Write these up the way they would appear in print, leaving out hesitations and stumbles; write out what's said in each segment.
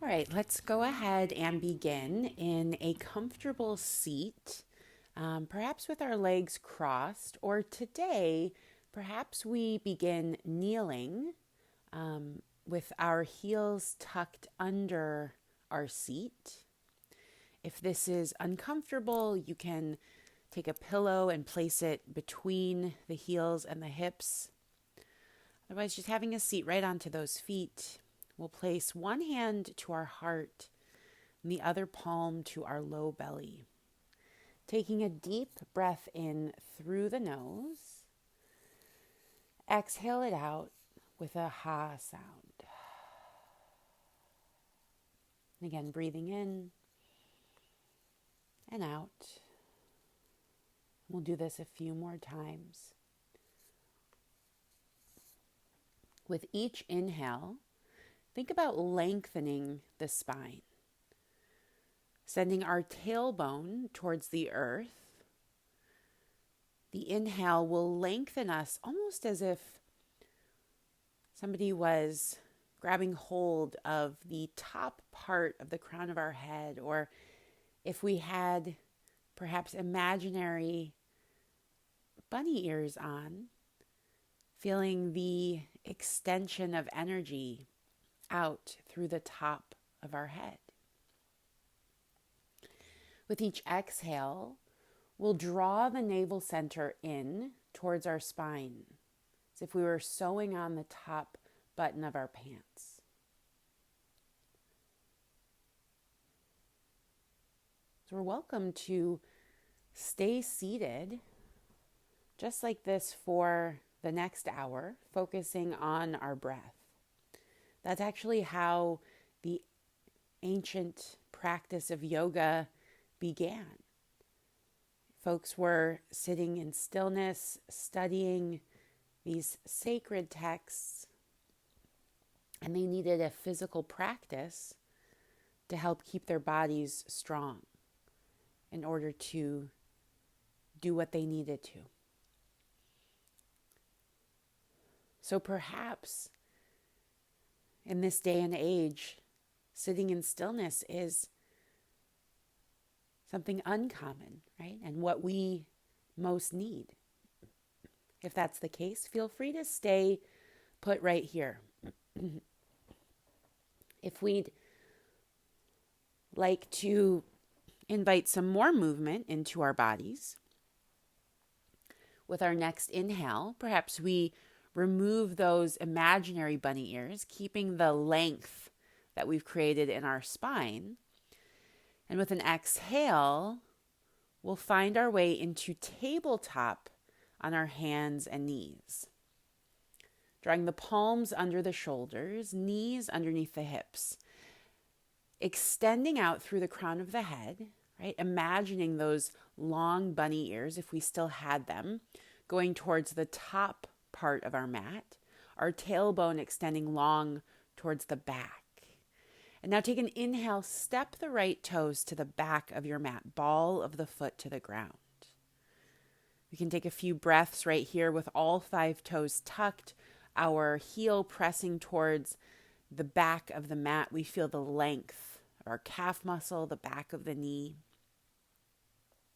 All right, let's go ahead and begin in a comfortable seat, perhaps with our legs crossed, or today, perhaps we begin kneeling with our heels tucked under our seat. If this is uncomfortable, you can take a pillow and place it between the heels and the hips. Otherwise, just having a seat right onto those feet. We'll place one hand to our heart and the other palm to our low belly. Taking a deep breath in through the nose. Exhale it out with a ha sound. And again, breathing in and out. We'll do this a few more times. With each inhale, think about lengthening the spine, sending our tailbone towards the earth. The inhale will lengthen us almost as if somebody was grabbing hold of the top part of the crown of our head, or if we had perhaps imaginary bunny ears on, feeling the extension of energy out through the top of our head. With each exhale, we'll draw the navel center in towards our spine, as if we were sewing on the top button of our pants. So we're welcome to stay seated just like this for the next hour, focusing on our breath. That's actually how the ancient practice of yoga began. Folks were sitting in stillness, studying these sacred texts, and they needed a physical practice to help keep their bodies strong in order to do what they needed to. So perhaps in this day and age, sitting in stillness is something uncommon, right? And what we most need. If that's the case, feel free to stay put right here. If we'd like to invite some more movement into our bodies, with our next inhale, perhaps we remove those imaginary bunny ears, keeping the length that we've created in our spine. And with an exhale, we'll find our way into tabletop on our hands and knees. Drawing the palms under the shoulders, knees underneath the hips. Extending out through the crown of the head, right? Imagining those long bunny ears, if we still had them, going towards the top part of our mat, our tailbone extending long towards the back. And now take an inhale, step the right toes to the back of your mat, ball of the foot to the ground. We can take a few breaths right here with all 5 toes tucked, our heel pressing towards the back of the mat. We feel the length of our calf muscle, the back of the knee.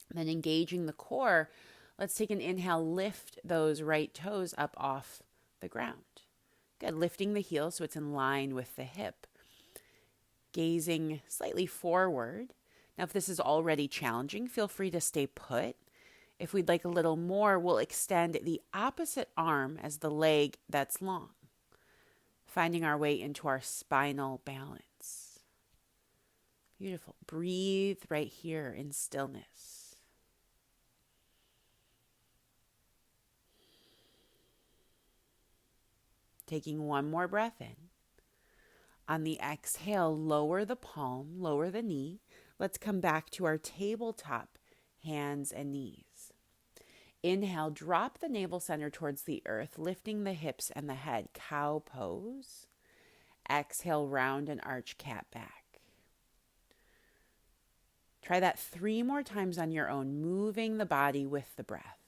And then engaging the core, let's take an inhale, lift those right toes up off the ground. Good, lifting the heel so it's in line with the hip. Gazing slightly forward. Now, if this is already challenging, feel free to stay put. If we'd like a little more, we'll extend the opposite arm as the leg that's long, finding our way into our spinal balance. Beautiful. Breathe right here in stillness. Taking one more breath in. On the exhale, lower the palm, lower the knee. Let's come back to our tabletop, hands and knees. Inhale, drop the navel center towards the earth, lifting the hips and the head, cow pose. Exhale, round and arch, cat back. Try that 3 more times on your own, moving the body with the breath.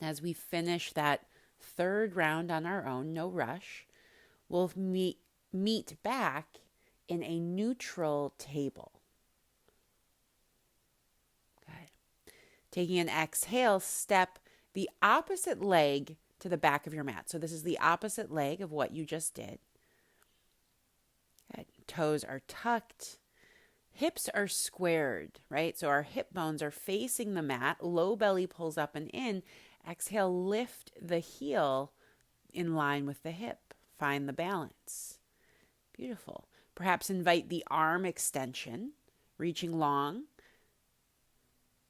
As we finish that third round on our own, no rush, we'll meet back in a neutral table. Good. Taking an exhale, step the opposite leg to the back of your mat. So this is the opposite leg of what you just did. Good. Toes are tucked. Hips are squared, right? So our hip bones are facing the mat. Low belly pulls up and in. Exhale, lift the heel in line with the hip. Find the balance. Beautiful. Perhaps invite the arm extension, reaching long,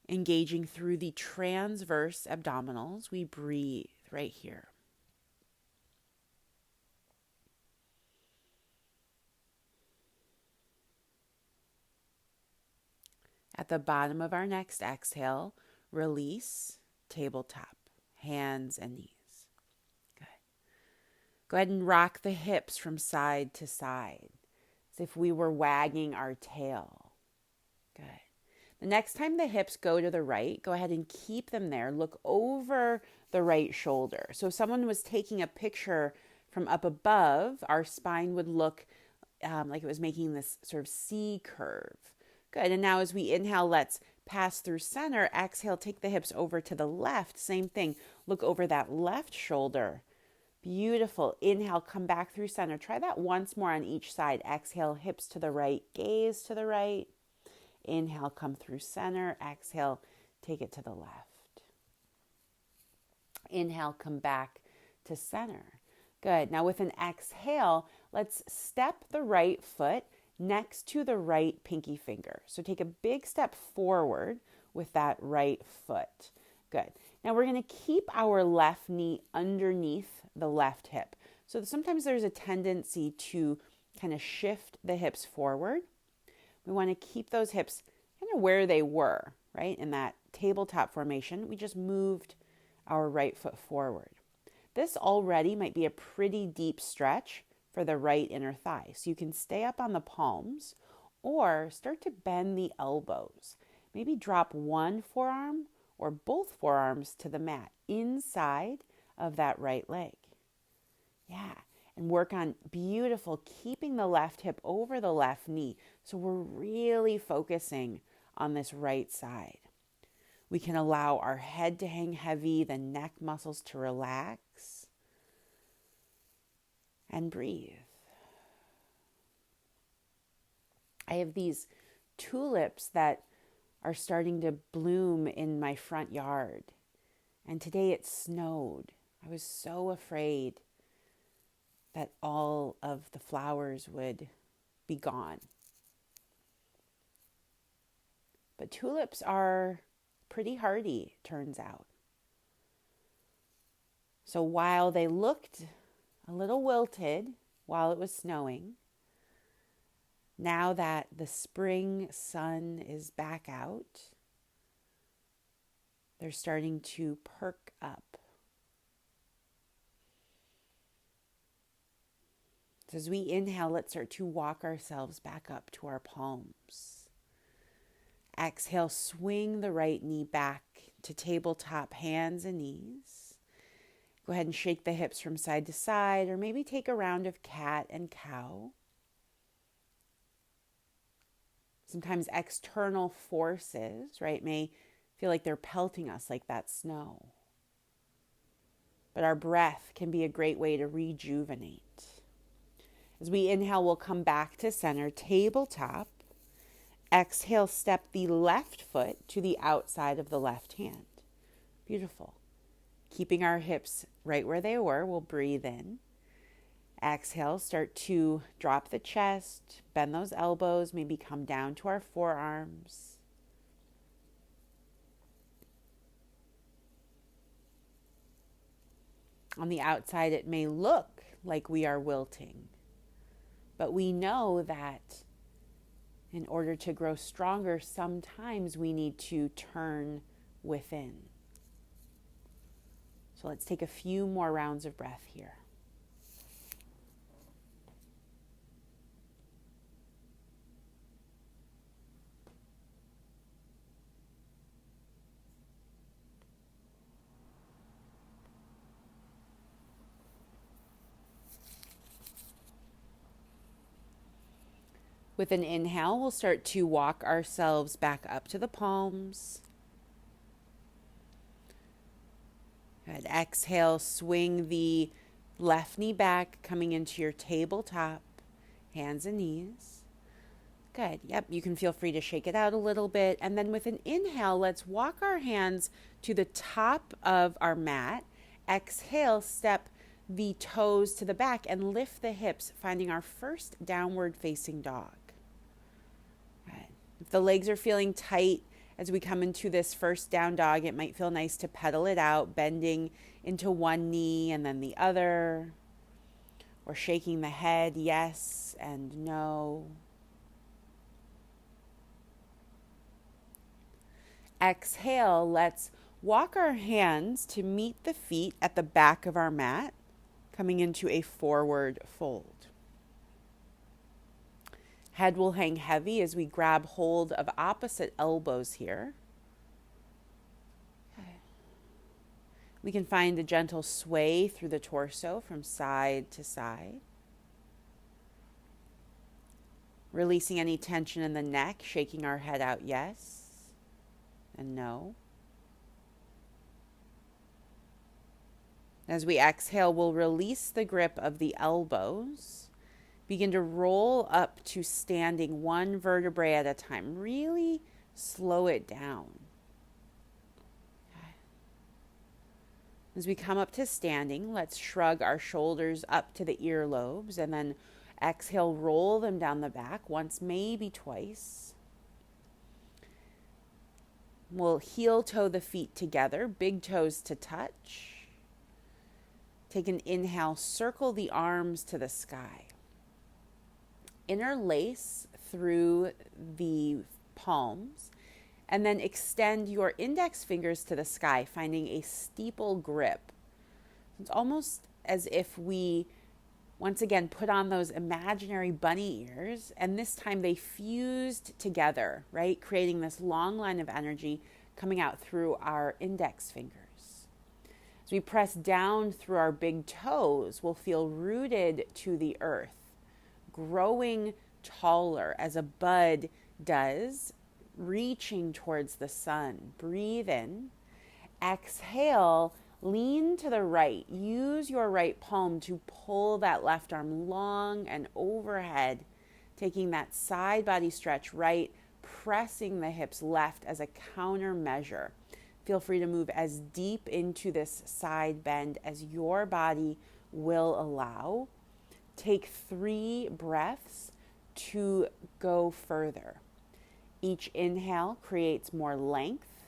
engaging through the transverse abdominals. We breathe right here. At the bottom of our next exhale, release, tabletop, hands and knees. Good. Go ahead and rock the hips from side to side, as if we were wagging our tail. Good. The next time the hips go to the right, go ahead and keep them there. Look over the right shoulder. So if someone was taking a picture from up above, our spine would look like it was making this sort of C curve. Good. And now as we inhale, let's pass through center. Exhale, take the hips over to the left. Same thing. Look over that left shoulder. Beautiful. Inhale, come back through center. Try that once more on each side. Exhale, hips to the right, gaze to the right. Inhale, come through center. Exhale, take it to the left. Inhale, come back to center. Good. Now with an exhale, let's step the right foot next to the right pinky finger. So take a big step forward with that right foot. Good. Now we're going to keep our left knee underneath the left hip. So sometimes there's a tendency to kind of shift the hips forward. We want to keep those hips kind of where they were, right? In that tabletop formation, we just moved our right foot forward. This already might be a pretty deep stretch for the right inner thigh. So you can stay up on the palms or start to bend the elbows. Maybe drop one forearm or both forearms to the mat inside of that right leg. Yeah. And work on beautiful, keeping the left hip over the left knee. So we're really focusing on this right side. We can allow our head to hang heavy, the neck muscles to relax, and breathe. I have these tulips that are starting to bloom in my front yard. And today it snowed. I was so afraid that all of the flowers would be gone. But tulips are pretty hardy, turns out. So while they looked a little wilted while it was snowing, now that the spring sun is back out, they're starting to perk up. So as we inhale, let's start to walk ourselves back up to our palms. Exhale, swing the right knee back to tabletop, hands and knees. Go ahead and shake the hips from side to side, or maybe take a round of cat and cow. Sometimes external forces, right, may feel like they're pelting us like that snow. But our breath can be a great way to rejuvenate. As we inhale, we'll come back to center, tabletop. Exhale, step the left foot to the outside of the left hand. Beautiful. Keeping our hips right where they were, we'll breathe in. Exhale, start to drop the chest, bend those elbows, maybe come down to our forearms. On the outside, it may look like we are wilting, but we know that in order to grow stronger, sometimes we need to turn within. So let's take a few more rounds of breath here. With an inhale, we'll start to walk ourselves back up to the palms. Good. Exhale, swing the left knee back, coming into your tabletop, hands and knees. Good. Yep, you can feel free to shake it out a little bit. And then with an inhale, let's walk our hands to the top of our mat. Exhale, step the toes to the back and lift the hips, finding our first downward facing dog. Good. If the legs are feeling tight as we come into this first down dog, it might feel nice to pedal it out, bending into one knee and then the other, or shaking the head yes and no. Exhale, let's walk our hands to meet the feet at the back of our mat, coming into a forward fold. Head will hang heavy as we grab hold of opposite elbows here. Okay. We can find a gentle sway through the torso from side to side. Releasing any tension in the neck, shaking our head out yes and no. As we exhale, we'll release the grip of the elbows. Begin to roll up to standing, one vertebrae at a time. Really slow it down. Okay. As we come up to standing, let's shrug our shoulders up to the earlobes and then exhale, roll them down the back once, maybe twice. We'll heel toe the feet together, big toes to touch. Take an inhale, circle the arms to the sky. Interlace through the palms, and then extend your index fingers to the sky, finding a steeple grip. It's almost as if we, once again, put on those imaginary bunny ears, and this time they fused together, right? Creating this long line of energy coming out through our index fingers. As we press down through our big toes, we'll feel rooted to the earth, growing taller as a bud does, reaching towards the sun. Breathe in. Exhale, lean to the right. Use your right palm to pull that left arm long and overhead, taking that side body stretch right, pressing the hips left as a counter measure. Feel free to move as deep into this side bend as your body will allow. Take 3 breaths to go further. Each inhale creates more length.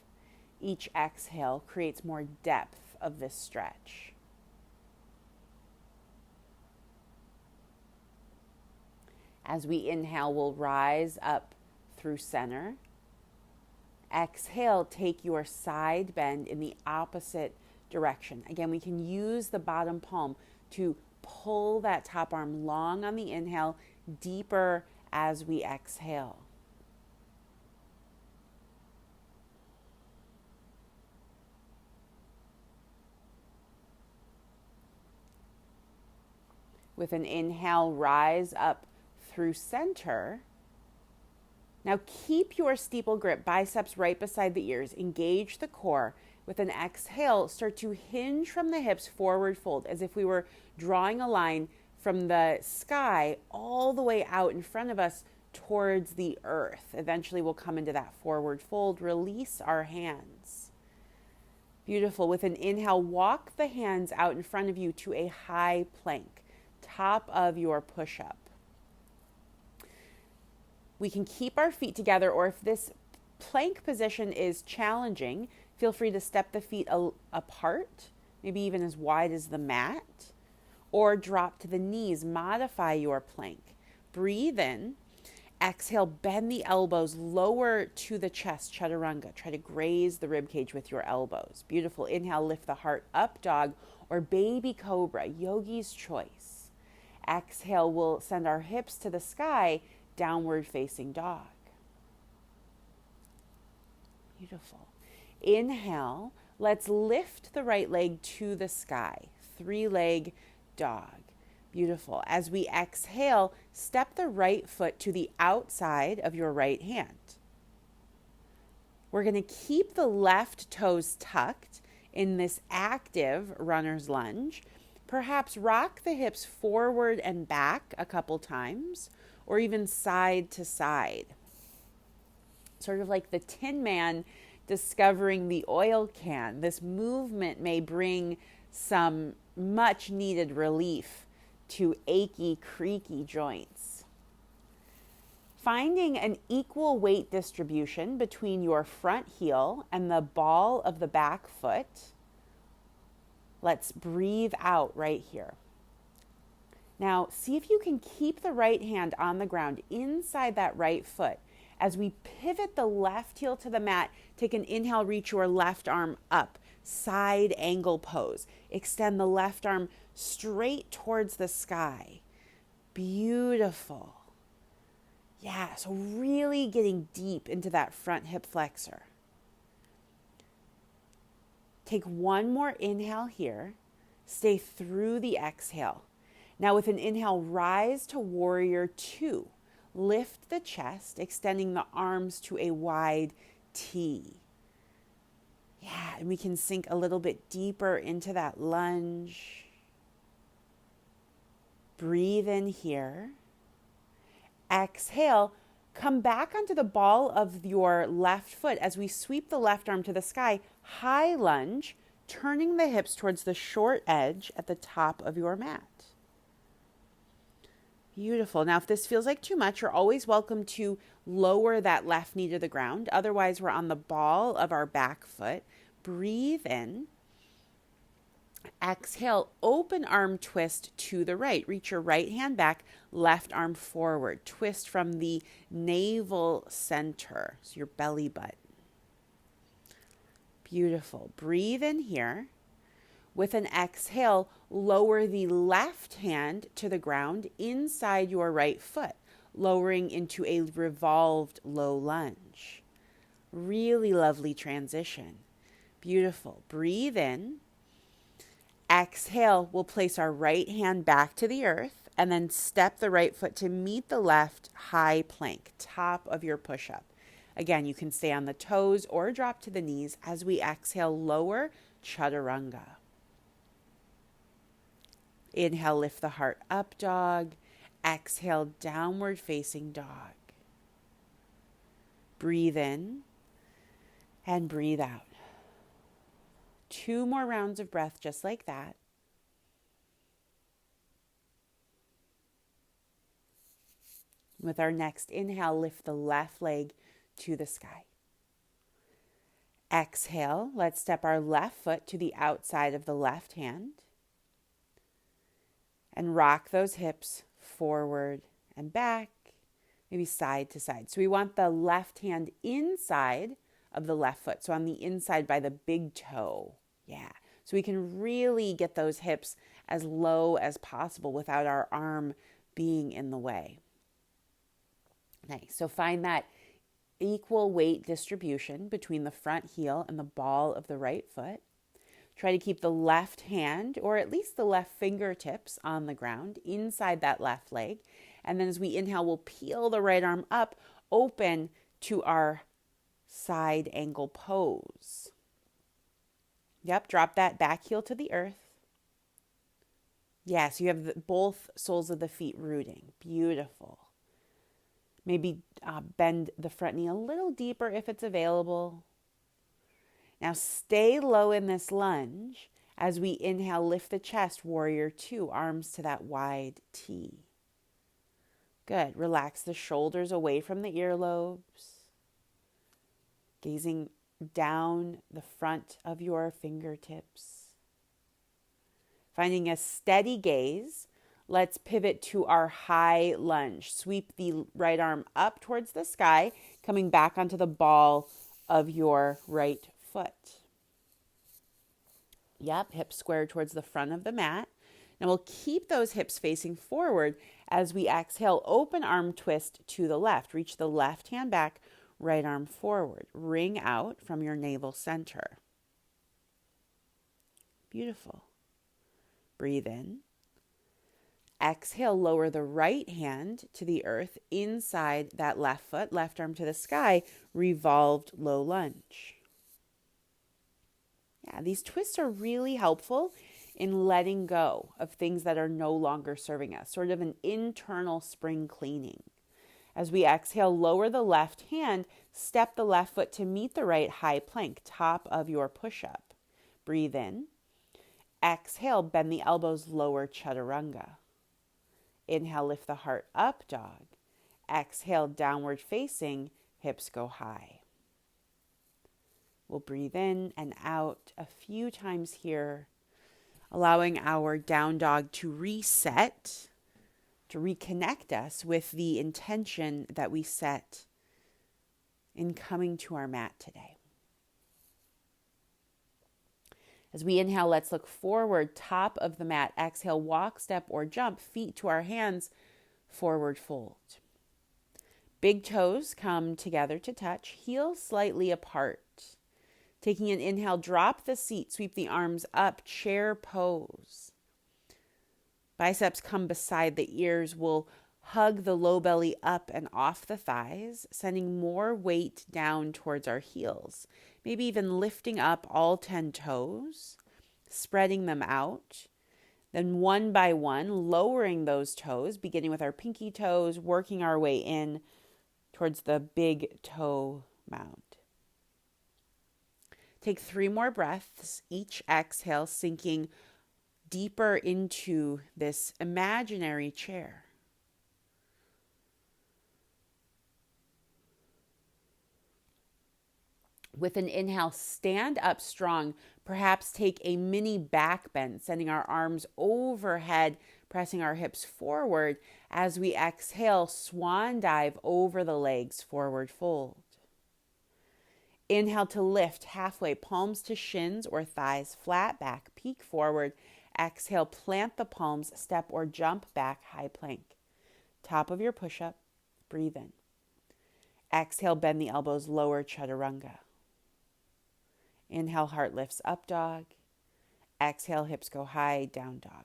Each exhale creates more depth of this stretch. As we inhale, we'll rise up through center. Exhale, take your side bend in the opposite direction. Again, we can use the bottom palm to pull that top arm long on the inhale, deeper as we exhale. With an inhale, rise up through center. Now keep your steeple grip, biceps right beside the ears. Engage the core. With an exhale, start to hinge from the hips, forward fold, as if we were drawing a line from the sky all the way out in front of us towards the earth. Eventually we'll come into that forward fold. Release our hands. Beautiful. With an inhale, walk the hands out in front of you to a high plank, top of your push-up. We can keep our feet together, or if this plank position is challenging, feel free to step the feet apart, maybe even as wide as the mat, or drop to the knees. Modify your plank. Breathe in. Exhale, bend the elbows lower to the chest, chaturanga. Try to graze the rib cage with your elbows. Beautiful. Inhale, lift the heart up, dog, or baby cobra, yogi's choice. Exhale, we'll send our hips to the sky, downward facing dog. Beautiful. Inhale, let's lift the right leg to the sky, 3-leg dog. Beautiful. As we exhale, step the right foot to the outside of your right hand. We're going to keep the left toes tucked in this active runner's lunge. Perhaps rock the hips forward and back a couple times, or even side to side. Sort of like the Tin Man discovering the oil can. This movement may bring some much needed relief to achy, creaky joints. Finding an equal weight distribution between your front heel and the ball of the back foot. Let's breathe out right here. Now, see if you can keep the right hand on the ground inside that right foot. As we pivot the left heel to the mat, take an inhale, reach your left arm up, side angle pose. Extend the left arm straight towards the sky. Beautiful. Yeah, so really getting deep into that front hip flexor. Take one more inhale here. Stay through the exhale. Now with an inhale, rise to warrior two. Lift the chest, extending the arms to a wide T. Yeah, and we can sink a little bit deeper into that lunge. Breathe in here. Exhale, come back onto the ball of your left foot as we sweep the left arm to the sky. High lunge, turning the hips towards the short edge at the top of your mat. Beautiful. Now, if this feels like too much, you're always welcome to lower that left knee to the ground. Otherwise, we're on the ball of our back foot. Breathe in. Exhale, open arm twist to the right. Reach your right hand back, left arm forward. Twist from the navel center, so your belly button. Beautiful. Breathe in here. With an exhale, lower the left hand to the ground inside your right foot, lowering into a revolved low lunge. Really lovely transition. Beautiful. Breathe in. Exhale, we'll place our right hand back to the earth and then step the right foot to meet the left high plank, top of your push-up. Again, you can stay on the toes or drop to the knees as we exhale, lower chaturanga. Inhale, lift the heart up, dog. Exhale, downward facing dog. Breathe in and breathe out. 2 more rounds of breath just like that. With our next inhale, lift the left leg to the sky. Exhale, let's step our left foot to the outside of the left hand. And rock those hips forward and back, maybe side to side. So we want the left hand inside of the left foot. So on the inside by the big toe. Yeah. So we can really get those hips as low as possible without our arm being in the way. Nice. So find that equal weight distribution between the front heel and the ball of the right foot. Try to keep the left hand, or at least the left fingertips, on the ground inside that left leg. And then as we inhale, we'll peel the right arm up, open to our side angle pose. Yep, drop that back heel to the earth. Yes, you have both soles of the feet rooting. Beautiful. Maybe bend the front knee a little deeper if it's available. Now stay low in this lunge. As we inhale, lift the chest, warrior two, arms to that wide T. Good. Relax the shoulders away from the earlobes. Gazing down the front of your fingertips. Finding a steady gaze, let's pivot to our high lunge. Sweep the right arm up towards the sky, coming back onto the ball of your right foot. Yep, hips square towards the front of the mat. And we'll keep those hips facing forward as we exhale, open arm twist to the left. Reach the left hand back, right arm forward. Ring out from your navel center. Beautiful. Breathe in. Exhale, lower the right hand to the earth inside that left foot, left arm to the sky, revolved low lunge. Yeah, these twists are really helpful in letting go of things that are no longer serving us, sort of an internal spring cleaning. As we exhale, lower the left hand, step the left foot to meet the right high plank, top of your push-up. Breathe in. Exhale, bend the elbows, lower chaturanga. Inhale, lift the heart up, dog. Exhale, downward facing, hips go high. We'll breathe in and out a few times here, allowing our down dog to reset, to reconnect us with the intention that we set in coming to our mat today. As we inhale, let's look forward, top of the mat. Exhale, walk, step, or jump, feet to our hands, forward fold. Big toes come together to touch, heels slightly apart. Taking an inhale, drop the seat, sweep the arms up, chair pose. Biceps come beside the ears. We'll hug the low belly up and off the thighs, sending more weight down towards our heels. Maybe even lifting up all 10 toes, spreading them out. Then one by one, lowering those toes, beginning with our pinky toes, working our way in towards the big toe mound. Take 3 more breaths, each exhale sinking deeper into this imaginary chair. With an inhale, stand up strong. Perhaps take a mini back bend, sending our arms overhead, pressing our hips forward. As we exhale, swan dive over the legs, forward fold. Inhale to lift halfway, palms to shins or thighs, flat back, peek forward. Exhale, plant the palms, step or jump back, high plank. Top of your push-up, breathe in. Exhale, bend the elbows, lower chaturanga. Inhale, heart lifts up, dog. Exhale, hips go high, down dog.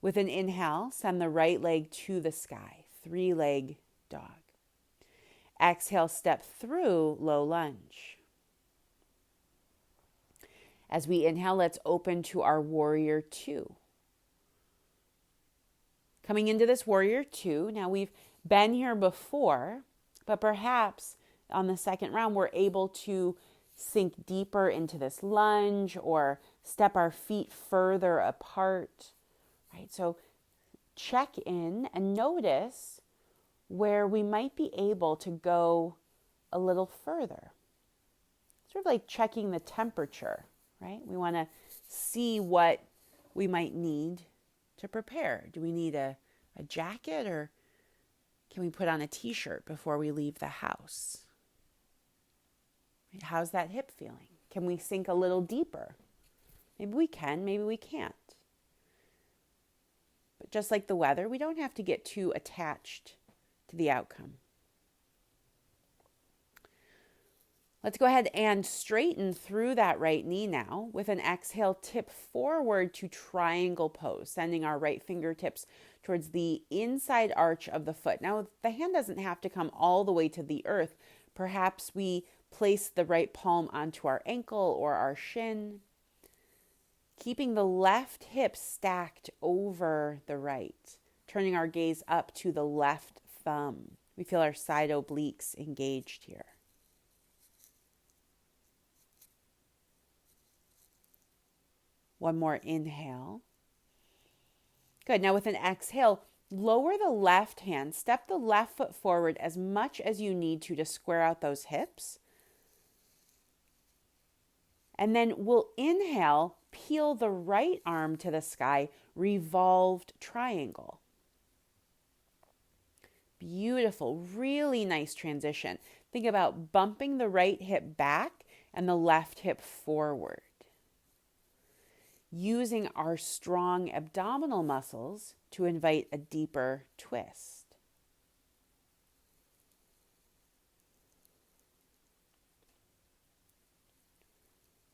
With an inhale, send the right leg to the sky, 3-leg dog. Exhale, step through low lunge. As we inhale, let's open to our warrior 2. Coming into this warrior 2, now we've been here before, but perhaps on the second round, we're able to sink deeper into this lunge or step our feet further apart, right? So check in and notice where we might be able to go a little further. Sort of like checking the temperature, right? We want to see what we might need to prepare. Do we need a jacket, or can we put on a t-shirt before we leave the house? How's that hip feeling? Can we sink a little deeper? Maybe we can, maybe we can't. But just like the weather, we don't have to get too attached to the outcome. Let's go ahead and straighten through that right knee now. With an exhale, tip forward to triangle pose, sending our right fingertips towards the inside arch of the foot. Now, the hand doesn't have to come all the way to the earth. Perhaps we place the right palm onto our ankle or our shin, keeping the left hip stacked over the right, turning our gaze up to the left thumb. We feel our side obliques engaged here. One more inhale. Good. Now with an exhale, lower the left hand, step the left foot forward as much as you need to square out those hips. And then we'll inhale, peel the right arm to the sky, revolved triangle. Beautiful, really nice transition. Think about bumping the right hip back and the left hip forward. Using our strong abdominal muscles to invite a deeper twist.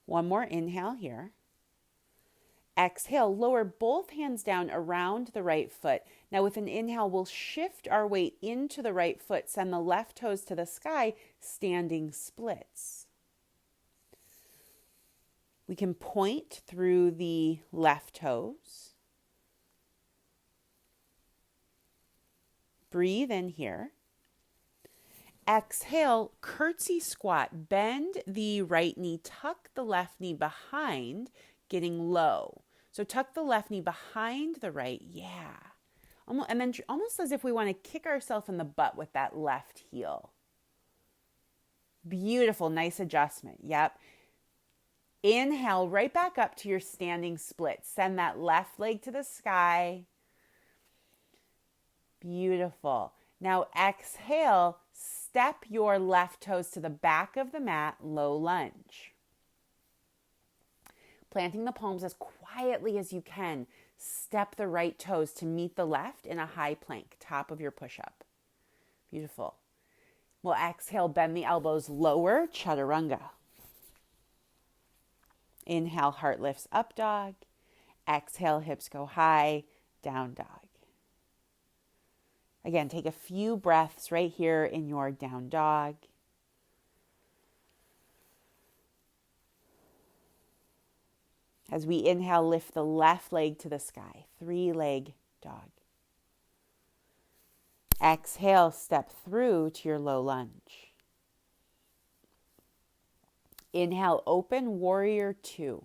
One more inhale here. Exhale, lower both hands down around the right foot. Now with an inhale, we'll shift our weight into the right foot, send the left toes to the sky, standing splits. We can point through the left toes. Breathe in here. Exhale, curtsy squat. Bend the right knee, tuck the left knee behind, getting low. So tuck the left knee behind the right. Yeah. And then almost as if we want to kick ourselves in the butt with that left heel. Beautiful. Nice adjustment. Yep. Inhale, right back up to your standing split. Send that left leg to the sky. Beautiful. Now exhale, step your left toes to the back of the mat, low lunge. Planting the palms as quietly as you can. Step the right toes to meet the left in a high plank, top of your push-up. Beautiful. We'll exhale, bend the elbows lower, chaturanga. Inhale, heart lifts up dog. Exhale, hips go high, down dog. Again, take a few breaths right here in your down dog. As we inhale, lift the left leg to the sky, 3-leg dog. Exhale, step through to your low lunge. Inhale, open, warrior 2.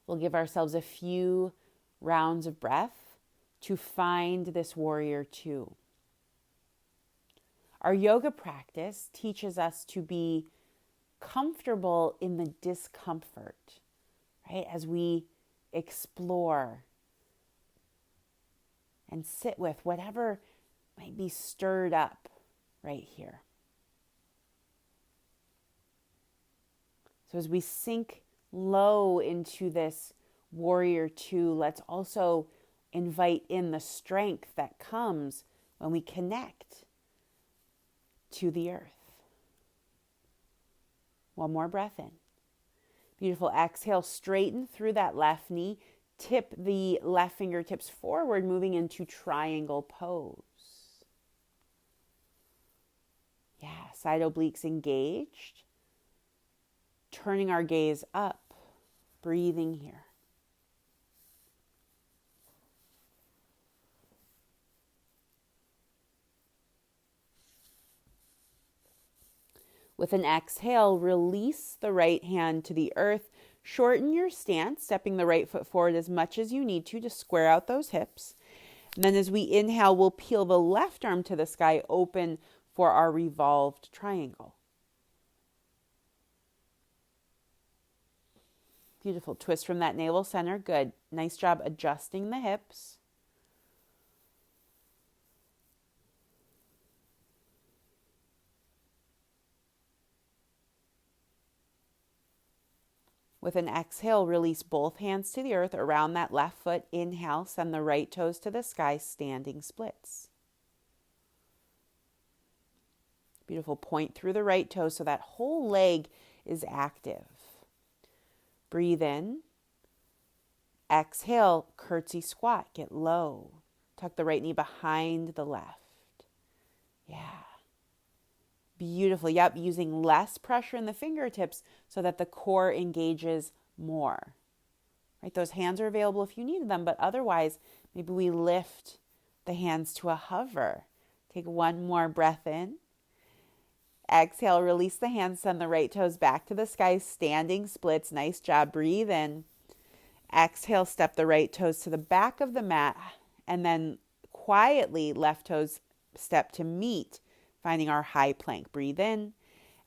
We'll give ourselves a few rounds of breath to find this warrior 2. Our yoga practice teaches us to be comfortable in the discomfort, right? As we explore and sit with whatever might be stirred up right here. So as we sink low into this warrior 2, let's also invite in the strength that comes when we connect to the earth. One more breath in. Beautiful. Exhale, straighten through that left knee. Tip the left fingertips forward, moving into triangle pose. Yeah, side obliques engaged. Turning our gaze up, breathing here. With an exhale, release the right hand to the earth. Shorten your stance, stepping the right foot forward as much as you need to square out those hips. And then as we inhale, we'll peel the left arm to the sky, open for our revolved triangle. Beautiful. Twist from that navel center. Good. Nice job adjusting the hips. With an exhale, release both hands to the earth around that left foot. Inhale, send the right toes to the sky, standing splits. Beautiful. Point through the right toe so that whole leg is active. Breathe in. Exhale, curtsy squat. Get low. Tuck the right knee behind the left. Yeah. Beautiful. Yep, using less pressure in the fingertips so that the core engages more. Right? Those hands are available if you need them, but otherwise, maybe we lift the hands to a hover. Take one more breath in. Exhale, release the hands, send the right toes back to the sky, standing splits. Nice job. Breathe in. Exhale, step the right toes to the back of the mat, and then quietly left toes step to meet, finding our high plank. Breathe in.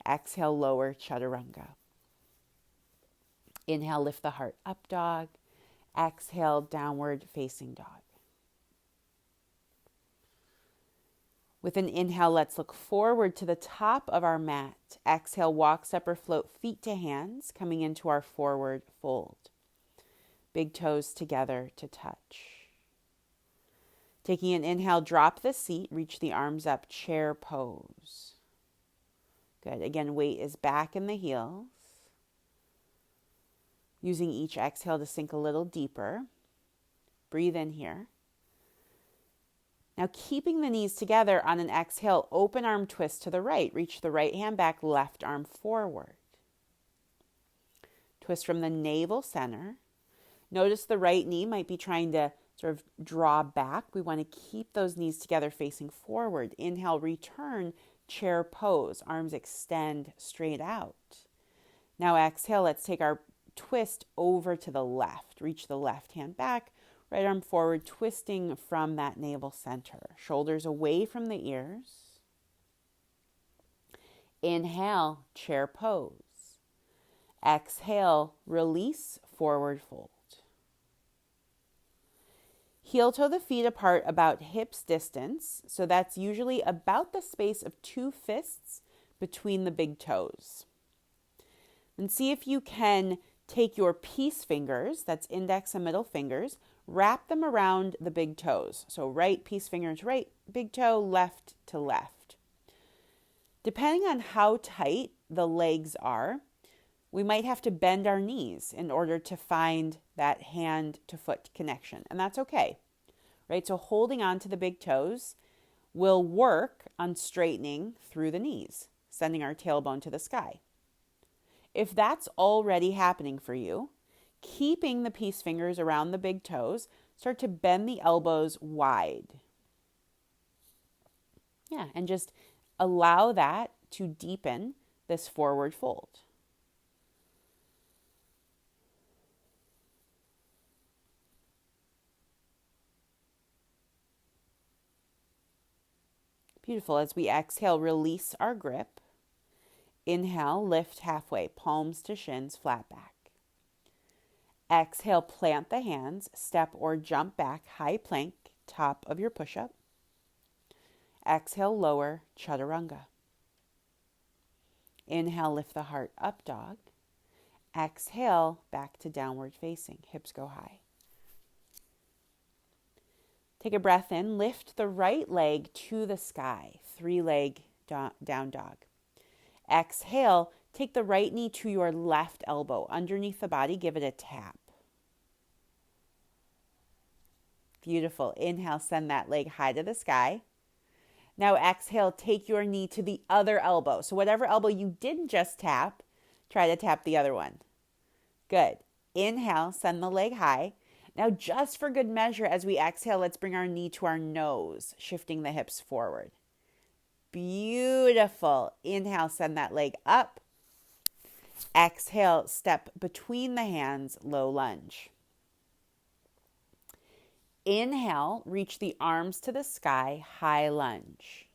Exhale, lower chaturanga. Inhale, lift the heart up dog. Exhale, downward facing dog. With an inhale, let's look forward to the top of our mat. Exhale, walk, step, or float feet to hands, coming into our forward fold. Big toes together to touch. Taking an inhale, drop the seat, reach the arms up, chair pose. Good. Again, weight is back in the heels. Using each exhale to sink a little deeper. Breathe in here. Now keeping the knees together on an exhale, open arm twist to the right. Reach the right hand back, left arm forward. Twist from the navel center. Notice the right knee might be trying to sort of draw back. We want to keep those knees together facing forward. Inhale, return, chair pose. Arms extend straight out. Now exhale, let's take our twist over to the left. Reach the left hand back, right arm forward, twisting from that navel center. Shoulders away from the ears. Inhale, chair pose. Exhale, release, forward fold. Heel toe the feet apart about hips distance. So that's usually about the space of 2 fists between the big toes. And see if you can take your peace fingers, that's index and middle fingers, wrap them around the big toes. So right peace finger to right big toe, left to left. Depending on how tight the legs are, we might have to bend our knees in order to find that hand to foot connection. And that's okay, right? So holding on to the big toes will work on straightening through the knees, sending our tailbone to the sky. If that's already happening for you, keeping the peace fingers around the big toes, start to bend the elbows wide. Yeah, and just allow that to deepen this forward fold. Beautiful. As we exhale, release our grip. Inhale, lift halfway, palms to shins, flat back. Exhale, plant the hands, step or jump back, high plank, top of your push-up. Exhale, lower, chaturanga. Inhale, lift the heart, up dog. Exhale, back to downward facing, hips go high. Take a breath in, lift the right leg to the sky, 3-leg down dog. Exhale, take the right knee to your left elbow, underneath the body, give it a tap. Beautiful. Inhale, send that leg high to the sky. Now exhale, take your knee to the other elbow. So whatever elbow you didn't just tap, try to tap the other one. Good. Inhale, send the leg high. Now just for good measure, as we exhale, let's bring our knee to our nose, shifting the hips forward. Beautiful. Inhale, send that leg up. Exhale, step between the hands, low lunge. Inhale, reach the arms to the sky, high lunge.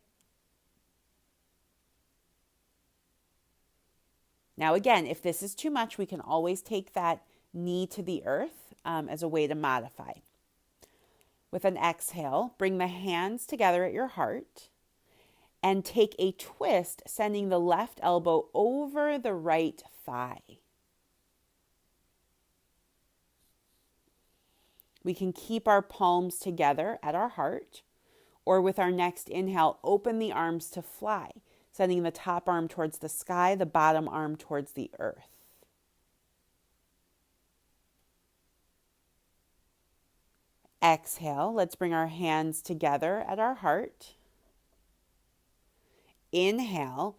Now again, if this is too much, we can always take that knee to the earth as a way to modify. With an exhale, bring the hands together at your heart and take a twist, sending the left elbow over the right thigh. We can keep our palms together at our heart, or with our next inhale, open the arms to fly, sending the top arm towards the sky, the bottom arm towards the earth. Exhale, let's bring our hands together at our heart. Inhale,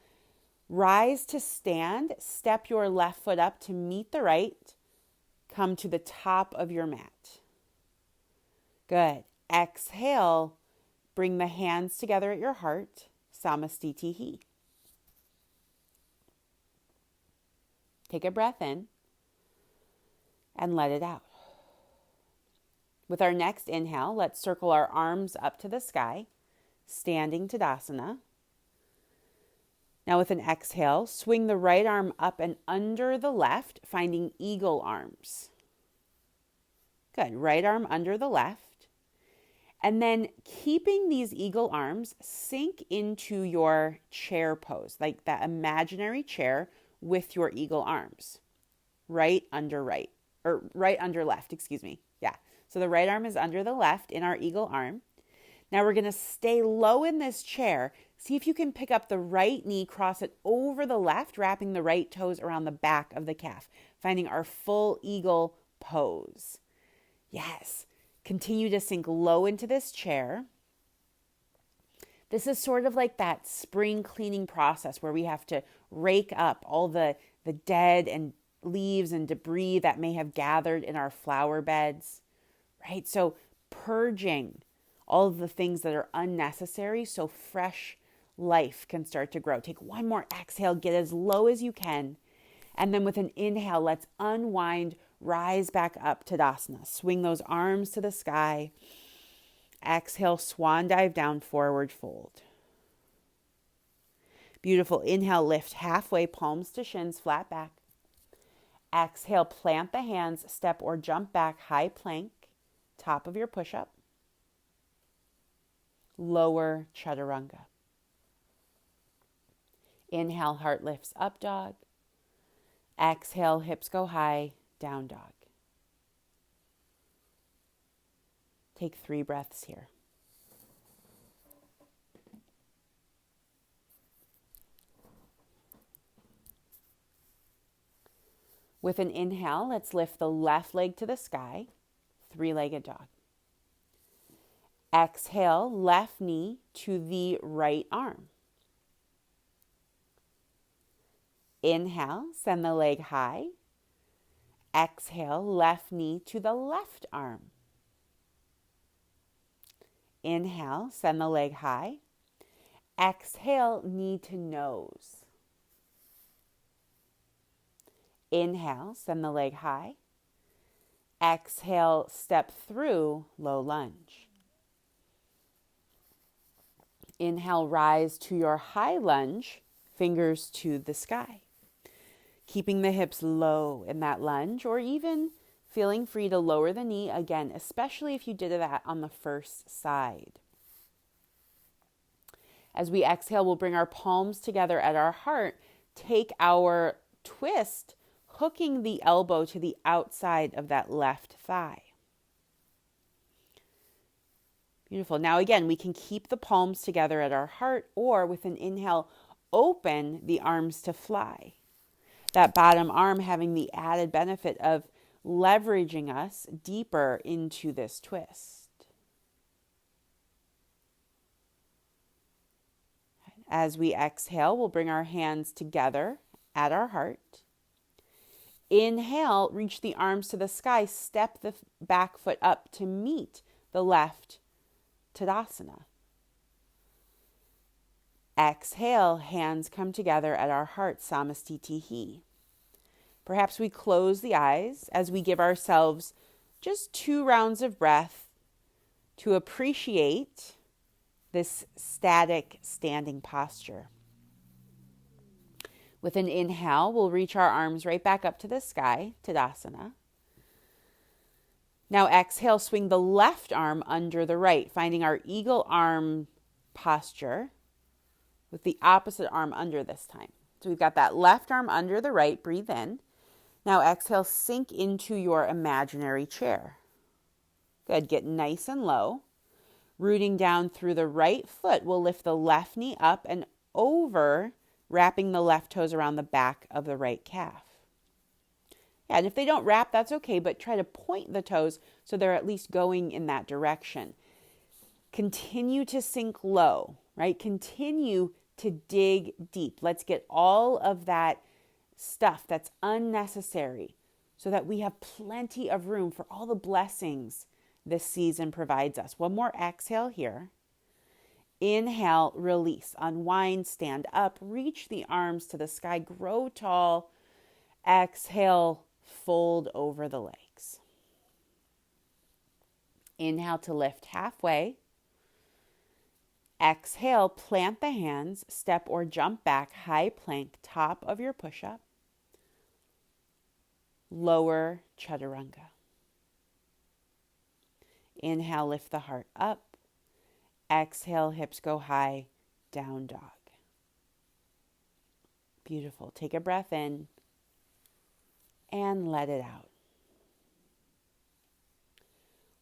rise to stand, step your left foot up to meet the right, come to the top of your mat. Good. Exhale, bring the hands together at your heart, Samastitihi. Take a breath in and let it out. With our next inhale, let's circle our arms up to the sky, standing Tadasana. Now with an exhale, swing the right arm up and under the left, finding eagle arms. Good. Right arm under the left. And then keeping these eagle arms, sink into your chair pose, like that imaginary chair with your eagle arms. Right under left, excuse me. Yeah. So the right arm is under the left in our eagle arm. Now we're going to stay low in this chair. See if you can pick up the right knee, cross it over the left, wrapping the right toes around the back of the calf, finding our full eagle pose. Yes. Continue to sink low into this chair. This is sort of like that spring cleaning process where we have to rake up all the dead and leaves and debris that may have gathered in our flower beds, right? So purging all of the things that are unnecessary so fresh life can start to grow. Take one more exhale, get as low as you can. And then with an inhale, let's unwind, rise back up to Tadasana. Swing those arms to the sky. Exhale, swan dive down, forward fold. Beautiful. Inhale, lift halfway, palms to shins, flat back. Exhale, plant the hands, step or jump back, high plank, top of your push-up. Lower chaturanga. Inhale, heart lifts, up dog. Exhale, hips go high, down dog. Take 3 breaths here. With an inhale, let's lift the left leg to the sky, 3-legged dog. Exhale, left knee to the right arm. Inhale, send the leg high. Exhale, left knee to the left arm. Inhale, send the leg high. Exhale, knee to nose. Inhale, send the leg high. Exhale, step through, low lunge. Inhale, rise to your high lunge, fingers to the sky. Keeping the hips low in that lunge, or even feeling free to lower the knee again, especially if you did that on the first side. As we exhale, we'll bring our palms together at our heart. Take our twist, hooking the elbow to the outside of that left thigh. Beautiful. Now again, we can keep the palms together at our heart, or with an inhale, open the arms to fly. That bottom arm having the added benefit of leveraging us deeper into this twist. As we exhale, we'll bring our hands together at our heart. Inhale, reach the arms to the sky, step the back foot up to meet the left Tadasana. Exhale, hands come together at our heart, Samastitihi. Perhaps we close the eyes as we give ourselves just 2 rounds of breath to appreciate this static standing posture. With an inhale, we'll reach our arms right back up to the sky, Tadasana. Now exhale, swing the left arm under the right, finding our eagle arm posture with the opposite arm under this time. So we've got that left arm under the right, breathe in. Now exhale, sink into your imaginary chair. Good, get nice and low. Rooting down through the right foot, we'll lift the left knee up and over, wrapping the left toes around the back of the right calf. Yeah, and if they don't wrap, that's okay, but try to point the toes so they're at least going in that direction. Continue to sink low, right? Continue to dig deep. Let's get all of that stuff that's unnecessary so that we have plenty of room for all the blessings this season provides us. One more exhale here. Inhale, release, unwind, stand up, reach the arms to the sky, grow tall. Exhale, fold over the legs. Inhale to lift halfway. Exhale, plant the hands, step or jump back, high plank, top of your push-up. Lower chaturanga. Inhale, lift the heart up. Exhale, hips go high, down dog. Beautiful. Take a breath in and let it out.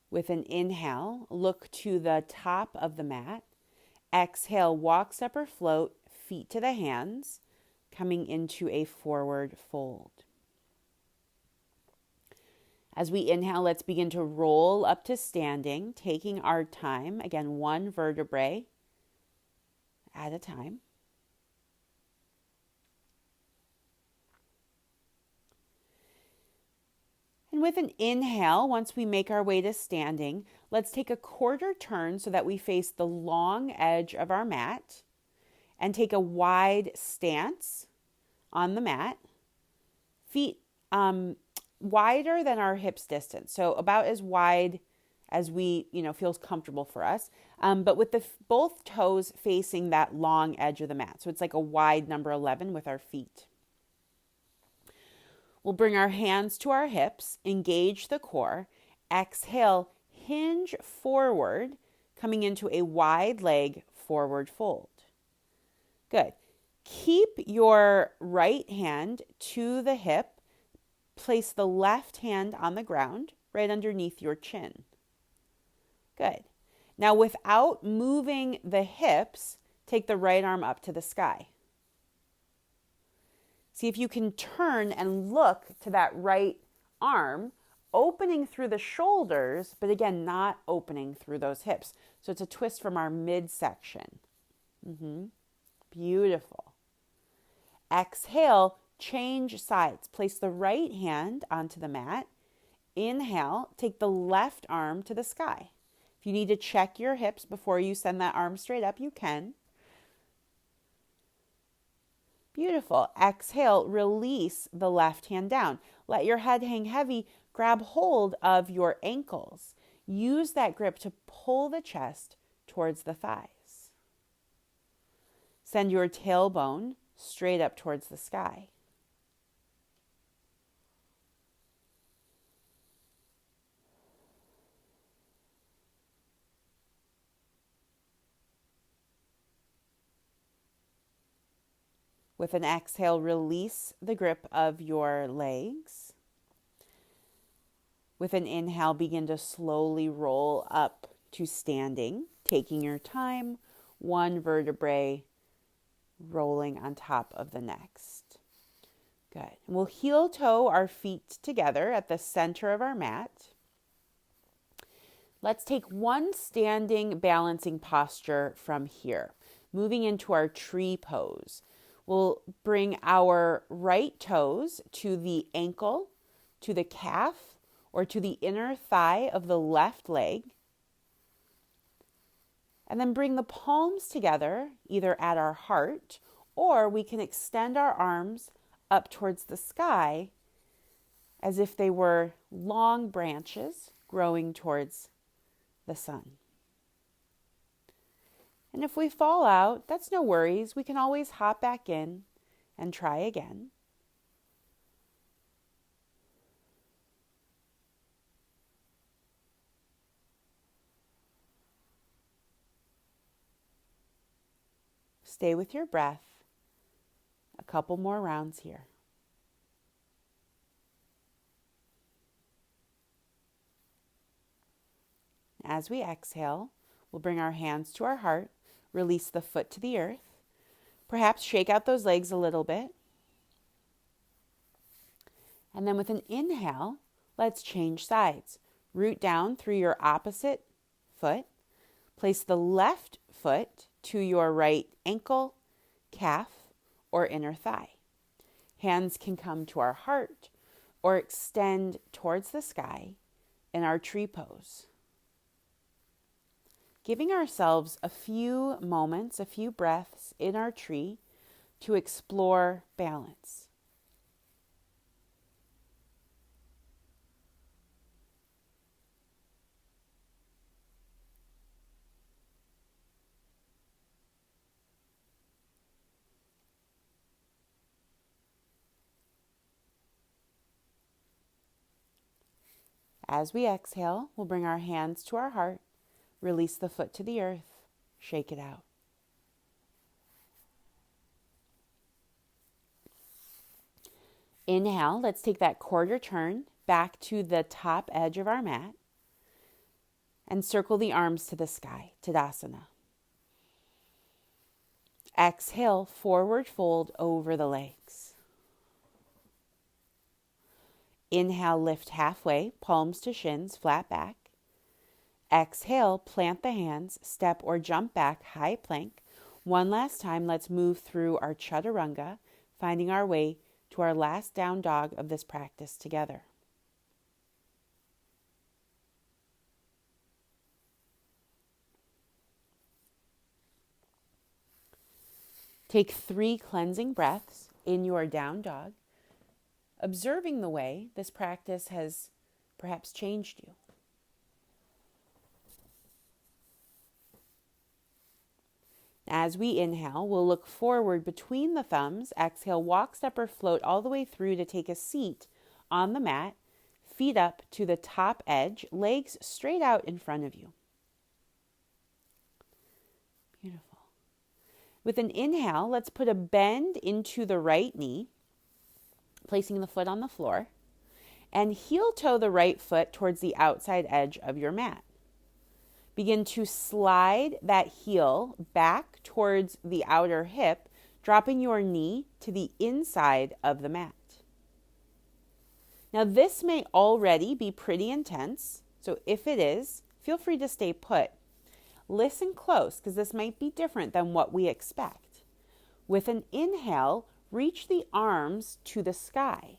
With an inhale, look to the top of the mat. Exhale, walk, step, or float, feet to the hands, coming into a forward fold. As we inhale, let's begin to roll up to standing, taking our time. Again, one vertebrae at a time. And with an inhale, once we make our way to standing, let's take a quarter turn so that we face the long edge of our mat and take a wide stance on the mat. Feet wider than our hips distance. So about as wide as we, feels comfortable for us. But with both toes facing that long edge of the mat. So it's like a wide number 11 with our feet. We'll bring our hands to our hips, engage the core. Exhale, hinge forward, coming into a wide leg forward fold. Good. Keep your right hand to the hip. Place the left hand on the ground, right underneath your chin. Good. Now, without moving the hips, take the right arm up to the sky. See if you can turn and look to that right arm, opening through the shoulders, but again, not opening through those hips. So it's a twist from our midsection. Beautiful. Exhale, change sides. Place the right hand onto the mat. Inhale, take the left arm to the sky. If you need to check your hips before you send that arm straight up, you can. Beautiful. Exhale, release the left hand down. Let your head hang heavy. Grab hold of your ankles. Use that grip to pull the chest towards the thighs. Send your tailbone straight up towards the sky. With an exhale, release the grip of your legs. With an inhale, begin to slowly roll up to standing, taking your time, one vertebrae rolling on top of the next. Good. And we'll heel toe our feet together at the center of our mat. Let's take one standing balancing posture from here, moving into our tree pose. We'll bring our right toes to the ankle, to the calf, or to the inner thigh of the left leg. And then bring the palms together, either at our heart, or we can extend our arms up towards the sky as if they were long branches growing towards the sun. And if we fall out, that's no worries. We can always hop back in and try again. Stay with your breath. A couple more rounds here. As we exhale, we'll bring our hands to our heart. Release the foot to the earth. Perhaps shake out those legs a little bit. And then with an inhale, let's change sides. Root down through your opposite foot. Place the left foot to your right ankle, calf, or inner thigh. Hands can come to our heart or extend towards the sky in our tree pose. Giving ourselves a few moments, a few breaths in our tree to explore balance. As we exhale, we'll bring our hands to our heart. Release the foot to the earth. Shake it out. Inhale, let's take that quarter turn back to the top edge of our mat. And circle the arms to the sky, Tadasana. Exhale, forward fold over the legs. Inhale, lift halfway, palms to shins, flat back. Exhale, plant the hands, step or jump back, high plank. One last time, let's move through our chaturanga, finding our way to our last down dog of this practice together. Take 3 cleansing breaths in your down dog, observing the way this practice has perhaps changed you. As we inhale, we'll look forward between the thumbs. Exhale, walk, step, or float all the way through to take a seat on the mat, feet up to the top edge, legs straight out in front of you. Beautiful. With an inhale, let's put a bend into the right knee, placing the foot on the floor, and heel toe the right foot towards the outside edge of your mat. Begin to slide that heel back towards the outer hip, dropping your knee to the inside of the mat. Now, this may already be pretty intense, so if it is, feel free to stay put. Listen close, because this might be different than what we expect. With an inhale, reach the arms to the sky.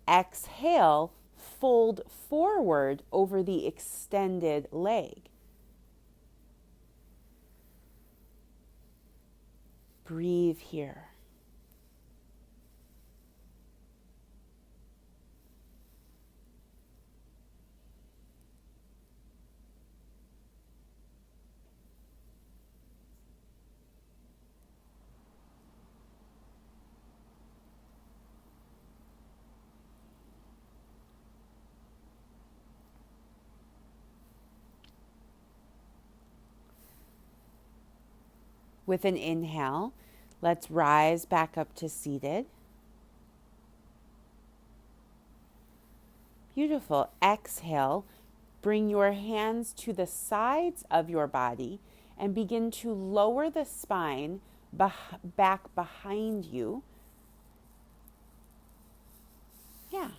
Exhale, fold forward over the extended leg. Breathe here. With an inhale, let's rise back up to seated. Beautiful. Exhale, bring your hands to the sides of your body and begin to lower the spine back behind you. Yeah.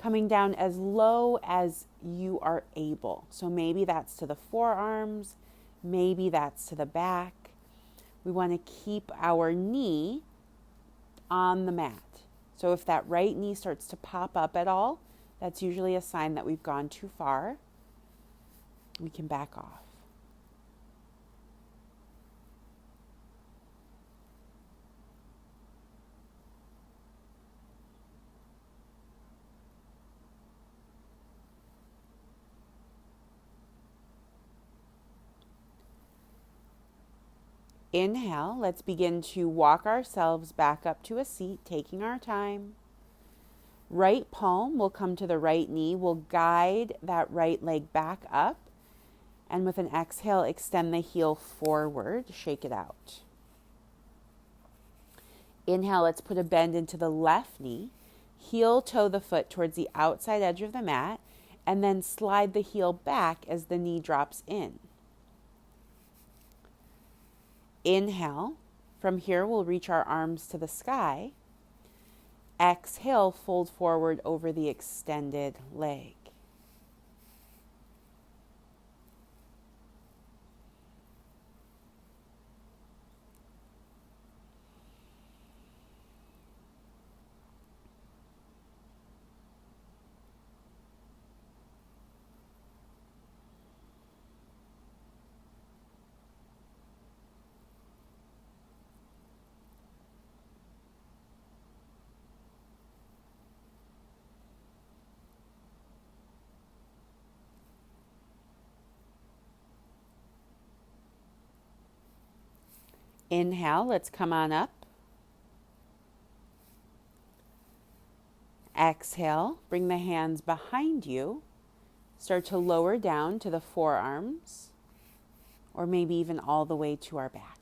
Coming down as low as you are able. So maybe that's to the forearms. Maybe that's to the back. We want to keep our knee on the mat. So if that right knee starts to pop up at all, that's usually a sign that we've gone too far. We can back off. Inhale, let's begin to walk ourselves back up to a seat, taking our time. Right palm will come to the right knee. We'll guide that right leg back up. And with an exhale, extend the heel forward, shake it out. Inhale, let's put a bend into the left knee. Heel toe the foot towards the outside edge of the mat, and then slide the heel back as the knee drops in. Inhale. From here, we'll reach our arms to the sky. Exhale, fold forward over the extended leg. Inhale, let's come on up. Exhale, bring the hands behind you. Start to lower down to the forearms, or maybe even all the way to our back.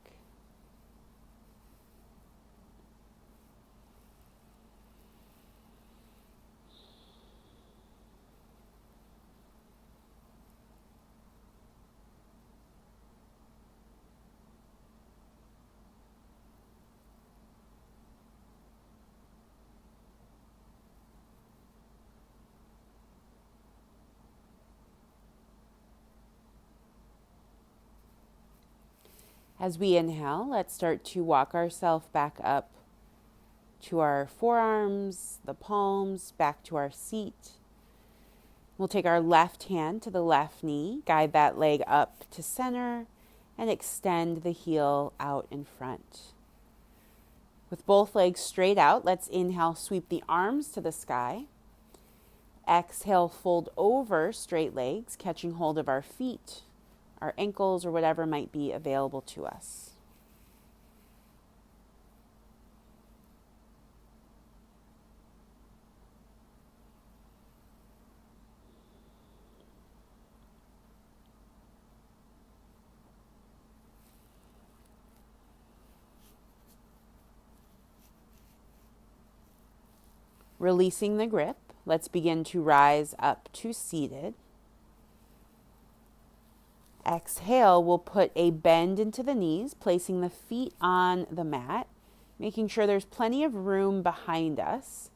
As we inhale, let's start to walk ourselves back up to our forearms, the palms, back to our seat. We'll take our left hand to the left knee, guide that leg up to center, and extend the heel out in front. With both legs straight out, let's inhale, sweep the arms to the sky. Exhale, fold over straight legs, catching hold of our feet, our ankles, or whatever might be available to us. Releasing the grip, let's begin to rise up to seated. Exhale, we'll put a bend into the knees, placing the feet on the mat, making sure there's plenty of room behind us.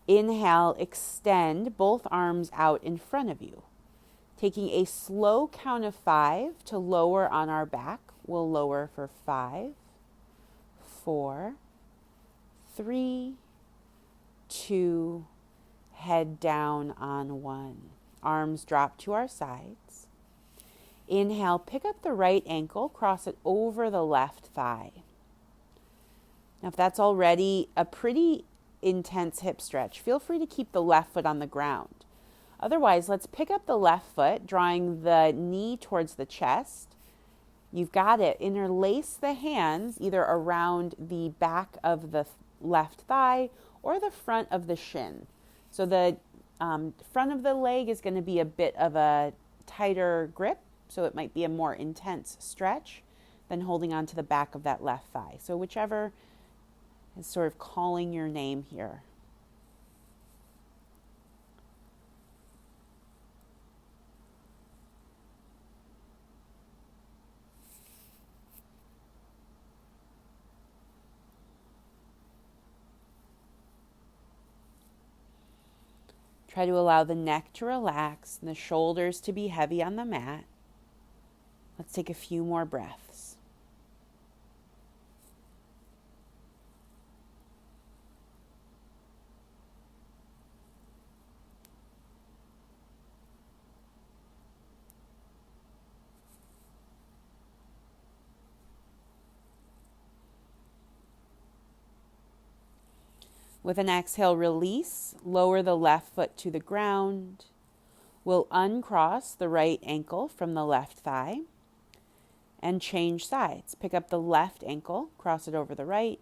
Inhale, extend both arms out in front of you. Taking a slow count of 5 to lower on our back. We'll lower for 5, 4, 3, 2, head down on 1. Arms drop to our sides. Inhale, pick up the right ankle, cross it over the left thigh. Now, if that's already a pretty intense hip stretch, feel free to keep the left foot on the ground. Otherwise, let's pick up the left foot, drawing the knee towards the chest. You've got it. Interlace the hands either around the back of the left thigh or the front of the shin. So the front of the leg is going to be a bit of a tighter grip, so it might be a more intense stretch than holding on to the back of that left thigh. So whichever is sort of calling your name here. Try to allow the neck to relax and the shoulders to be heavy on the mat. Let's take a few more breaths. With an exhale, release, lower the left foot to the ground. We'll uncross the right ankle from the left thigh and change sides. Pick up the left ankle, cross it over the right.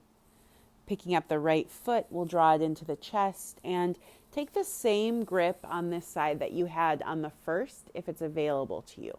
Picking up the right foot, we'll draw it into the chest and take the same grip on this side that you had on the first if it's available to you.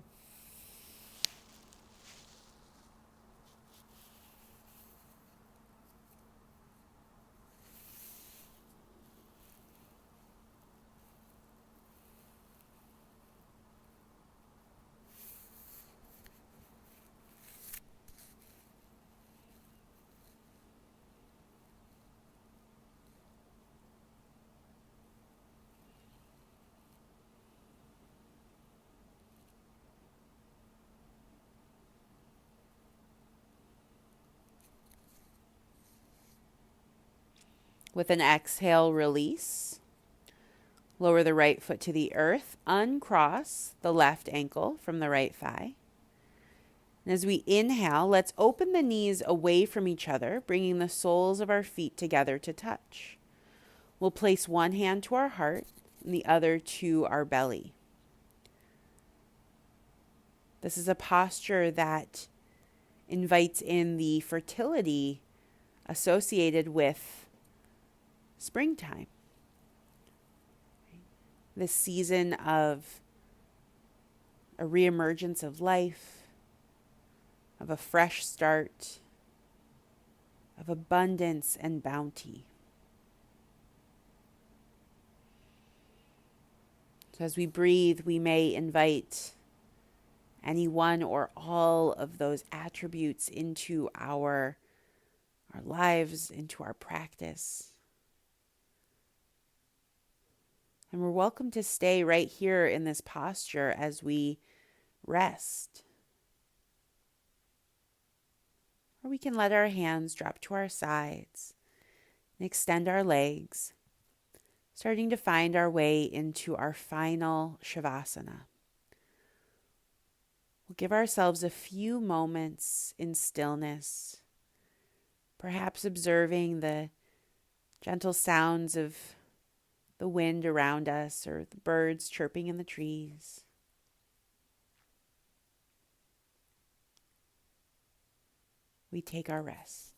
With an exhale, release. Lower the right foot to the earth. Uncross the left ankle from the right thigh. And as we inhale, let's open the knees away from each other, bringing the soles of our feet together to touch. We'll place one hand to our heart and the other to our belly. This is a posture that invites in the fertility associated with springtime. This season of a reemergence of life, of a fresh start, of abundance and bounty. So as we breathe, we may invite any one or all of those attributes into our lives, into our practice. And we're welcome to stay right here in this posture as we rest. Or we can let our hands drop to our sides and extend our legs, starting to find our way into our final Shavasana. We'll give ourselves a few moments in stillness, perhaps observing the gentle sounds of the wind around us or the birds chirping in the trees. We take our rest.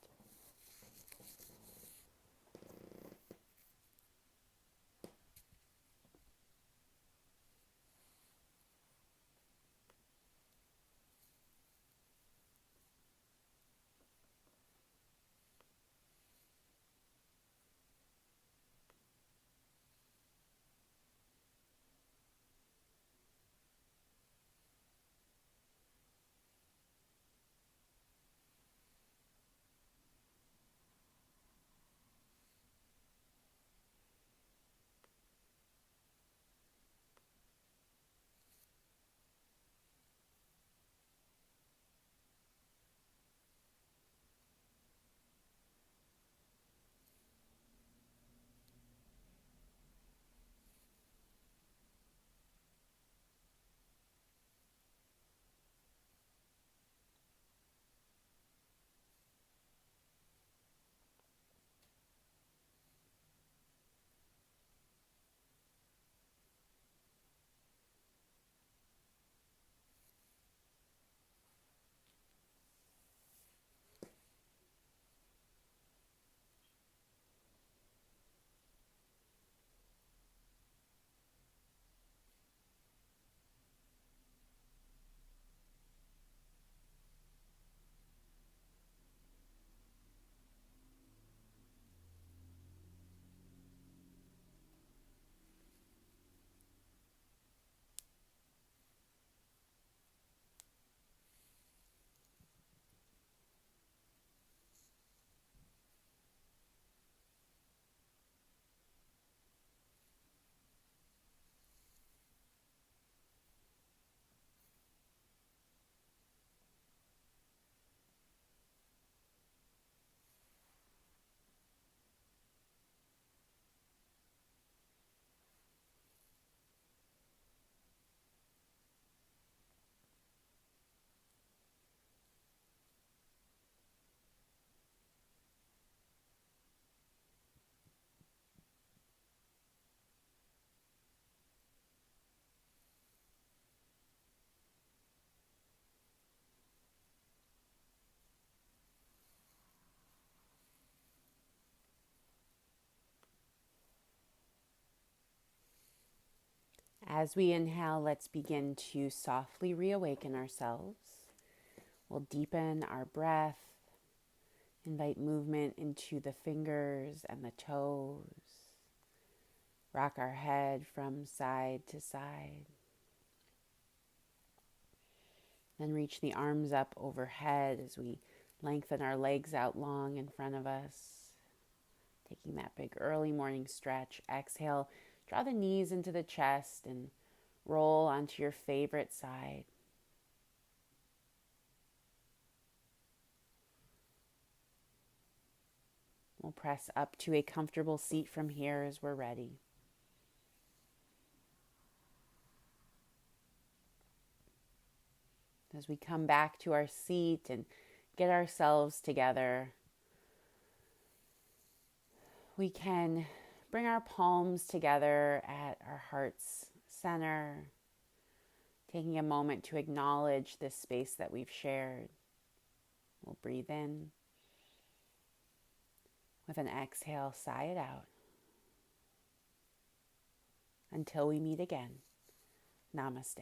As we inhale, let's begin to softly reawaken ourselves. We'll deepen our breath, invite movement into the fingers and the toes, rock our head from side to side. Then reach the arms up overhead as we lengthen our legs out long in front of us. Taking that big early morning stretch. Exhale, draw the knees into the chest and roll onto your favorite side. We'll press up to a comfortable seat from here as we're ready. As we come back to our seat and get ourselves together, we can bring our palms together at our heart's center, taking a moment to acknowledge this space that we've shared. We'll breathe in. With an exhale, sigh it out. Until we meet again, namaste.